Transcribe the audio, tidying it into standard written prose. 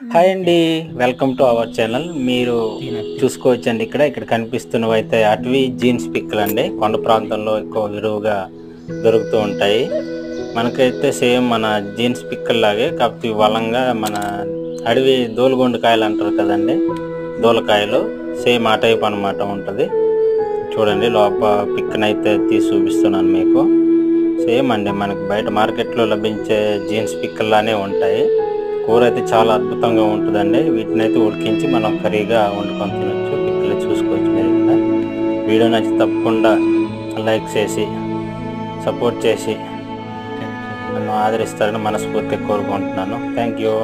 Hi అండి. Welcome to our channel. మీరు చూసుకోవచ్చండి ఇక్కడ కనిపిస్తున్నవైతే అటవీ జీన్స్ పిక్కలండి. కొండ ప్రాంతంలో ఎక్కువ విరివిగా దొరుకుతూ ఉంటాయి. మనకైతే సేమ్ మన జీన్స్ పిక్కల్లాగే కాకపోతే వలంగా మన అడవి దోలుగొండ కాయలు అంటారు కదండి, దోలకాయలు సేమ్ ఆ టైప్ అనమాట ఉంటుంది. చూడండి పిక్కనైతే తీసి చూపిస్తున్నాను మీకు. సేమ్ అండి, మనకి బయట మార్కెట్లో లభించే జీన్స్ పిక్కల్లానే ఉంటాయి. కూర అయితే చాలా అద్భుతంగా ఉంటుందండి. వీటిని అయితే ఉడికించి మనం కర్రీగా వండుకొని తినొచ్చు. పిక్కలు చూసుకోవచ్చు మీరు ఇక్కడ. వీడియో నచ్చి తప్పకుండా లైక్ చేసి సపోర్ట్ చేసి నన్ను ఆదరిస్తారని మనస్ఫూర్తిగా కోరుకుంటున్నాను. Thank you.